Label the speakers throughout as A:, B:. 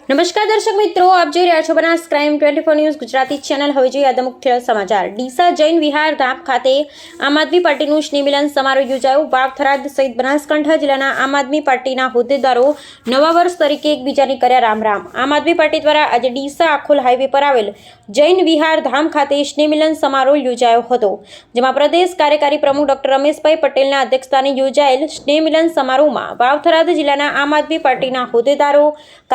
A: નમસ્કાર દર્શક મિત્રો, આપ જોઈ રહ્યા છો Banas crime 24 news Gujarati channel. હવે જોઈએ આજના મુખ્ય સમાચાર। ડીસા જૈન વિહાર ધામ ખાતે આમ આદમી પાર્ટીનું સ્નેહ મિલન સમારોહ યોજાયો। વાવ થરાદ સહિત બનાસકાંઠા જિલ્લાના આમ આદમી પાર્ટીના હોદ્દેદારો નવા વર્ષ તરીકે એકબીજાને કર્યા રામ રામ। આમ આદમી પાર્ટી દ્વારા આજે ડીસા આખોલ હાઈવે પર આવેલ જૈન વિહાર ધામ ખાતે સ્નેહ મિલન સમારોહ યોજાયો હતો, જેમાં પ્રદેશ કાર્યકારી પ્રમુખ ડોક્ટર રમેશભાઈ પટેલના અધ્યક્ષસ્થાને યોજાયેલ સ્નેહ મિલન સમારોહમાં વાવ થરાદ જિલ્લાના આમ આદમી પાર્ટીના હોદ્દેદારો,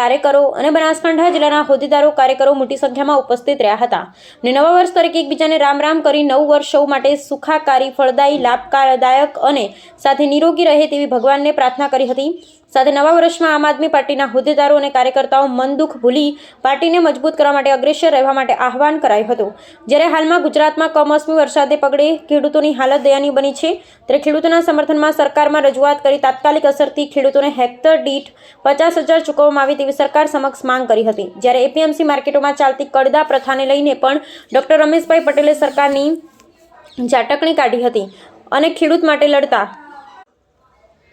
A: કાર્યકરો અને બનાસકાંઠા જિલ્લાના હોદ્દેદારો, કાર્યકરો મોટી સંખ્યામાં ઉપસ્થિત રહ્યા હતા અને નવા વર્ષ તરીકે એકબીજાને રામ રામ કરી નવું વર્ષ સૌ માટે સુખાકારી, ફળદાયી, લાભદાયક અને સાથે નિરોગી રહે તેવી ભગવાનને પ્રાર્થના કરી હતી। સાથે નવા વર્ષમાં આમ આદમી પાર્ટીના હોદ્દેદારો અને કાર્યકર્તાઓ મન દુઃખ ભૂલી પાર્ટીને મજબૂત કરવા માટે અગ્રેસર રહેવા માટે આહવાન કરાયું હતું। જ્યારે હાલમાં ગુજરાતમાં કમોસમી વરસાદે પગલે ખેડૂતોની હાલત દયનીય બની છે, ત્યારે ખેડૂતોના સમર્થનમાં સરકારમાં રજૂઆત કરી તાત્કાલિક અસરથી ખેડૂતોને હેક્ટર દીઠ 50,000 ચૂકવવામાં આવે તેવી સરકાર સમક્ષ માંગ કરી હતી। જ્યારે એપીએમસી માર્કેટોમાં ચાલતી કડદા પ્રથાને લઈને પણ ડોક્ટર રમેશભાઈ પટેલે સરકારની ઝાટકણી કાઢી હતી અને ખેડૂત માટે લડતા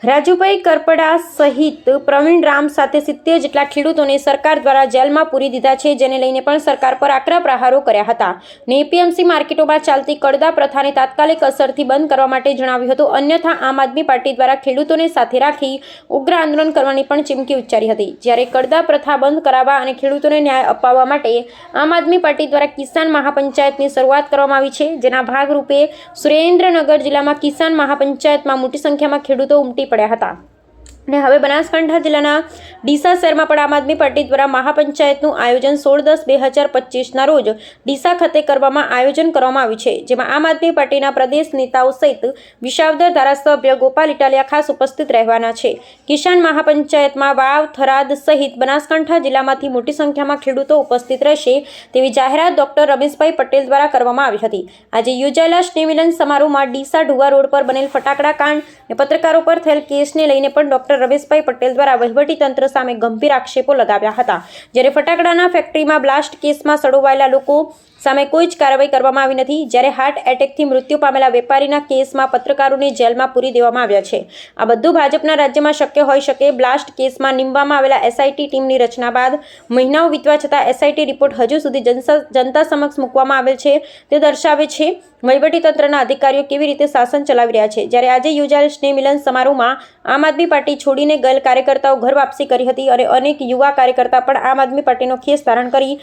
A: રાજુભાઈ કરપડા સહિત પ્રવીણ રામ સાથે 70 જેટલા ખેડૂતોને સરકાર દ્વારા જેલમાં પૂરી દીધા છે, જેને લઈને પણ સરકાર પર આકરા પ્રહારો કર્યા હતા અને એપીએમસી માર્કેટોમાં ચાલતી કડદા પ્રથાને તાત્કાલિક અસરથી બંધ કરવા માટે જણાવ્યું હતું। અન્યથા આમ આદમી પાર્ટી દ્વારા ખેડૂતોને સાથે રાખી ઉગ્ર આંદોલન કરવાની પણ ચીમકી ઉચ્ચારી હતી। જ્યારે કડદા પ્રથા બંધ કરાવવા અને ખેડૂતોને ન્યાય અપાવવા માટે આમ આદમી પાર્ટી દ્વારા કિસાન મહાપંચાયતની શરૂઆત કરવામાં આવી છે, જેના ભાગરૂપે સુરેન્દ્રનગર જિલ્લામાં કિસાન મહાપંચાયતમાં મોટી સંખ્યામાં ખેડૂતો ઉમટી પડ્યા હતા અને હવે બનાસકાંઠા જિલ્લાના ડીસા શહેરમાં પણ આમ આદમી પાર્ટી દ્વારા મહાપંચાયતનું આયોજન 16/10/2025ના રોજ ડીસા ખાતે કરવામાં આવ્યું છે, જેમાં આમ આદમી પાર્ટીના પ્રદેશ નેતાઓ સહિત વિસાવદર ધારાસભ્ય ગોપાલ ઇટાલિયા ખાસ ઉપસ્થિત રહેવાના છે। કિસાન મહાપંચાયતમાં વાવ, થરાદ સહિત બનાસકાંઠા જિલ્લામાંથી મોટી સંખ્યામાં ખેડૂતો ઉપસ્થિત રહેશે તેવી જાહેરાત ડોક્ટર રમેશભાઈ પટેલ દ્વારા કરવામાં આવી હતી। આજે યોજાયેલા સ્નેહ મિલન સમારોહમાં ડીસા ઢુવા રોડ પર બનેલ ફટાકડા કાંડ અને પત્રકારો પર થયેલ કેસને લઈને પણ ડોક્ટર રમેશભાઈ પટેલ દ્વારા વહીવટીતંત્ર સામે ગંભીર આક્ષેપો લગાવ્યા હતા। જ્યારે ફટાકડાના ફેક્ટરીમાં બ્લાસ્ટ કેસમાં સડોવાયેલા લોકો સામે કોઈ જ કાર્યવાહી કરવામાં આવી નથી। જ્યારે હાર્ટ એટેકથી મૃત્યુ પામેલા વેપારીના કેસમાં પત્રકારોને જેલમાં પૂરી દેવામાં આવ્યા છે। આ બધું ભાજપના રાજ્યમાં શક્ય હોઈ શકે। બ્લાસ્ટ કેસમાં નીમવામાં આવેલા એસઆઈટી ટીમની રચના બાદ મહિનાઓ વીતવા છતાં એસઆઈટી રિપોર્ટ હજુ સુધી જનતા સમક્ષ મૂકવામાં આવેલ છે, તે દર્શાવે છે વહીવટીતંત્રના અધિકારીઓ કેવી રીતે શાસન ચલાવી રહ્યા છે। જ્યારે આજે યોજાયેલ સ્નેહ મિલન સમારોહમાં આમ આદમી પાર્ટી છોડીને ગયેલ કાર્યકર્તાઓ ઘર વાપસી કરી હતી અને અનેક યુવા કાર્યકર્તા પણ આમ આદમી પાર્ટીનો ખેસ ધારણ કરી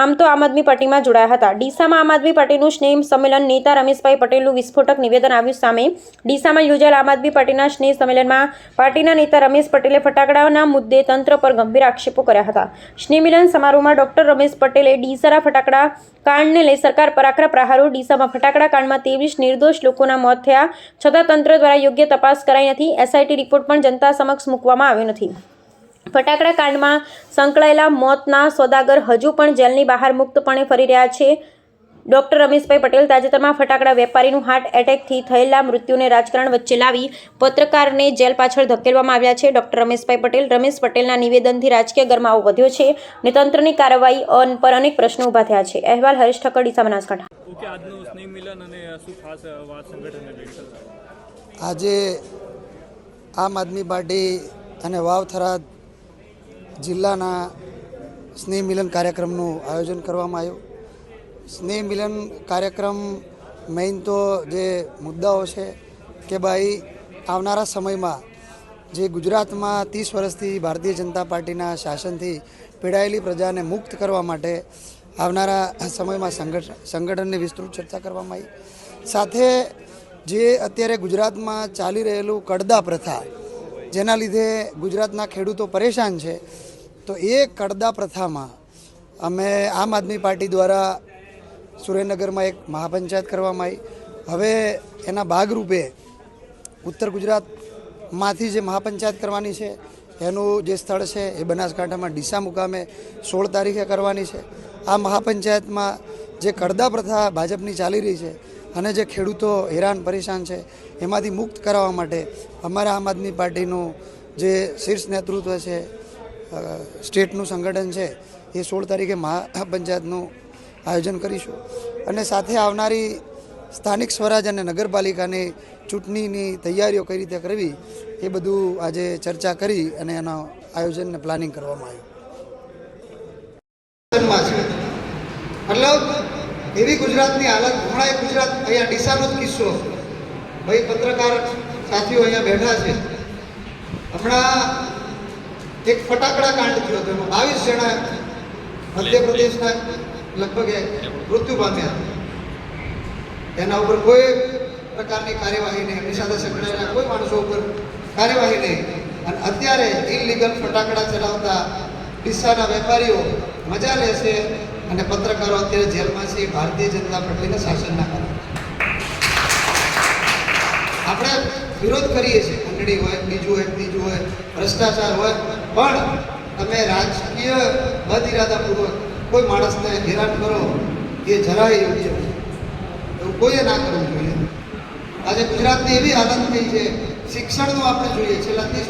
A: આમ તો આમ આદમી પાર્ટીમાં જોડાયા હતા। ડીસામાં આમ આદમી પાર્ટીનું સ્નેહ સંમેલન નેતા રમેશભાઈ પટેલનું વિસ્ફોટક નિવેદન આવ્યું સામે। ડીસામાં યોજાયેલ આમ આદમી પાર્ટીના સ્નેહ સંમેલનમાં પાર્ટીના નેતા રમેશ પટેલે ફટાકડાના મુદ્દે તંત્ર પર ગંભીર આક્ષેપો કર્યા હતા। સ્નેહ મિલન સમારોહમાં ડોક્ટર રમેશ પટેલે ડીસાના ફટાકડા કાંડને લઈ સરકાર પર આકરા પ્રહારો। ડીસામાં ફટાકડા કાંડમાં 23 નિર્દોષ લોકોના મોત થયા છતાં તંત્ર દ્વારા યોગ્ય તપાસ કરાઈ નથી। એસઆઈટી રિપોર્ટ પણ જનતા સમક્ષ મૂકવામાં આવ્યો નથી। ફટાકડા કાંડમાં સંકળાયેલા મોતના સોદાગર હજુ પણ જેલની બહાર મુક્તપણે ફરી રહ્યા છે। ડોક્ટર રમેશભાઈ પટેલ તાજેતરમાં ફટાકડા વેપારીનું હાર્ટ એટેકથી થયેલા મૃત્યુને રાજકારણ વચ્ચે લાવી પત્રકારને જેલ પાછળ ધકેલવામાં આવ્યા છે। ડોક્ટર રમેશ પટેલના નિવેદનથી રાજકીય ગરમાવો વધ્યો છે અને તંત્રની કાર્યવાહી પર અનેક પ્રશ્નો ઊભા થયા છે। અહેવાલ હરીશ ઠક્કર, ડીસા, બનાસકાંઠા।
B: આજે આમ આદમી પાર્ટી અને વાવ થરાદ જિલ્લાના સ્નેહ મિલન કાર્યક્રમનું આયોજન કરવામાં આવ્યું। સ્નેહ મિલન કાર્યક્રમ મેઇન તો જે મુદ્દાઓ છે કે ભાઈ આવનારા સમયમાં જે ગુજરાતમાં 30 વર્ષથી ભારતીય જનતા પાર્ટીના શાસનથી પીડાયેલી પ્રજાને મુક્ત કરવા માટે આવનારા સમયમાં સંગઠનની વિસ્તૃત ચર્ચા કરવામાં આવી। સાથે જે અત્યારે ગુજરાતમાં ચાલી રહેલું કડદા પ્રથા, જેના લીધે ગુજરાતના ખેડૂતો પરેશાન છે, તો એ કડદા પ્રથામાં અમે આમ આદમી પાર્ટી દ્વારા સુરેન્દ્રનગરમાં એક મહાપંચાયત કરવામાં આવી। હવે એના ભાગરૂપે ઉત્તર ગુજરાતમાંથી જે મહાપંચાયત કરવાની છે એનું જે સ્થળ છે એ બનાસકાંઠામાં ડીસા મુકામે 16 તારીખે કરવાની છે। આ મહાપંચાયતમાં જે કડદા પ્રથા ભાજપની ચાલી રહી છે અને જે ખેડૂતો હેરાન પરેશાન છે એમાંથી મુક્ત કરાવવા માટે અમારા આમ આદમી પાર્ટીનું જે શીર્ષ નેતૃત્વ છે, સ્ટેટનું સંગઠન છે, એ 16 તારીખે મહાપંચાયતનું આયોજન કરીશું અને સાથે આવનારી સ્થાનિક સ્વરાજ અને નગરપાલિકાની ચૂંટણીની તૈયારીઓ કઈ રીતે કરવી એ બધું આજે ચર્ચા કરી અને એના આયોજન ને પ્લાનિંગ કરવામાં આવ્યું। મતલબ એવી ગુજરાતની હાલત. હમણાં એક ગુજરાત અહીંયા ડીસાનો જ કિસ્સો, ભાઈ પત્રકાર સાથીઓ અહીંયા બેઠા છે. હમણાં એક ફટાકડા કાંડ થયો હતો, એમાં 22 જણા મધ્યપ્રદેશના લગભગ મૃત્યુ પામ્યા. એના ઉપર કોઈ પ્રકારની કાર્યવાહી નહીં, એમની સાથે સંકળાયેલા કોઈ માણસો ઉપર કાર્યવાહી નહીં. અને અત્યારે ઇલીગલ ફટાકડા ચલાવતા ડીસાના વેપારીઓ મજા લેશે અને પત્રકારો અત્યારે જેલમાં છે ભારતીય જનતા પાર્ટીના શાસનના કારણે. આપણે વિરોધ કરીએ છીએ, ખંડણી હોય, બીજું હોય, ત્રીજું હોય, ભ્રષ્ટાચાર હોય, પણ તમે રાજકીય બદઇરાદાપૂર્વક કોઈ માણસને હેરાન કરો એ જરાય યોગ્ય નથી. એવું કોઈએ ના કરવું જોઈએ. આજે ગુજરાતની એવી હાલત થઈ છે, શિક્ષણનું આપણે જોઈએ છેલ્લા 30 વર્ષ